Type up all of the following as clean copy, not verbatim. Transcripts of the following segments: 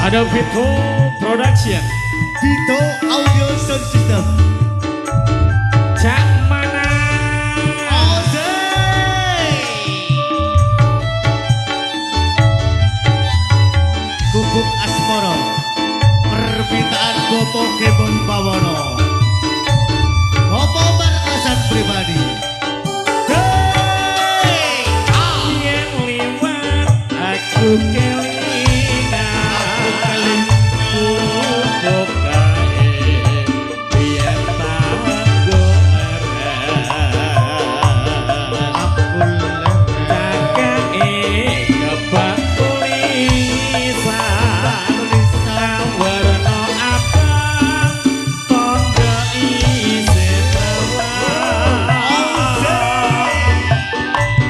Ada Vito Production, Vito Audio Sound System. Cak Mana Guguk Asmoro, permintaan Bopo Gembong Bawono, Bopo Markasan Pribadi. yang liwat aku kelingan untuk kae biar tanggo Cakae kebak tulisan warna abang tondo isi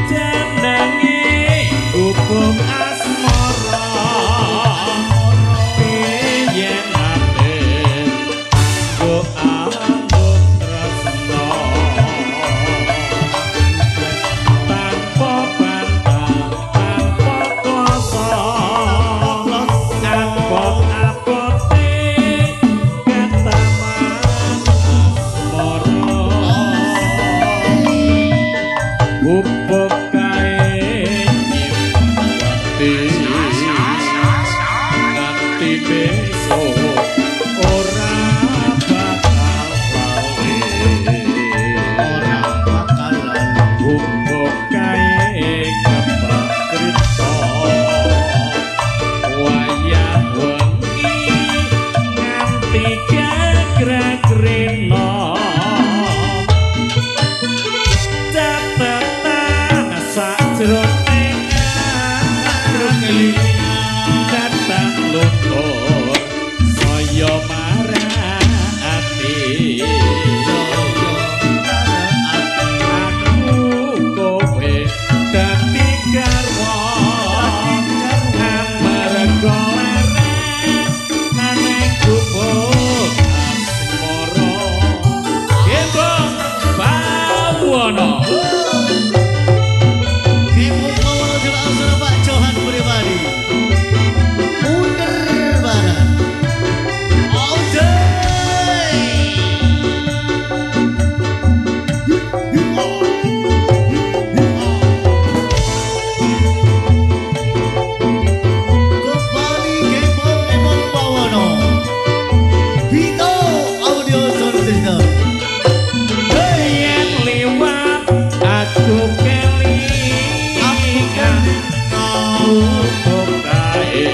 jenenge gubuk asmara piyen ate anggo tresno tanpa bantah tanpa kuasa abot-abote ketaman asmara gubuk kae nganti besok ora bakal lali gubuk kae kebak kripto wayah wengi nganti gagrag-rena catatan sajroning ati datang luntur saya marani aku kowe dadi garwa amarga leren nang gubuk asmara Gembong Bawono. Gembong Bawono juga langsung Pak Johan Pribadi. Mundur bareng. Kembali Gembong Bawono. Vito Audio Sound System. Yen liwat aku kelingan untuk kae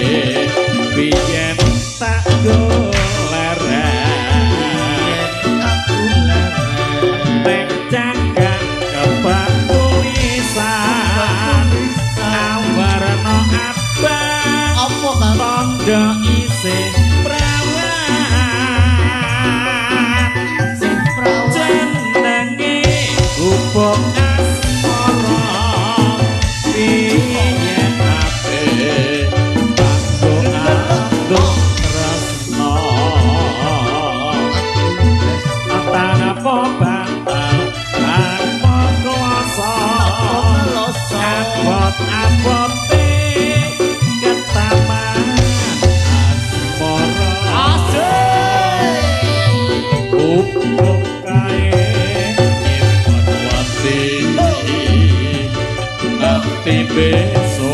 biyen tak goleren nek cangkak kebak tulisan awarna abang Apa Kang? tondo isih prawan jenenge gubuk asmara piyen ate anggo tresno tanpa bantal tanpa kuasa abot-abote ketaman asmara gubuk kae nyimpen wati nganti besok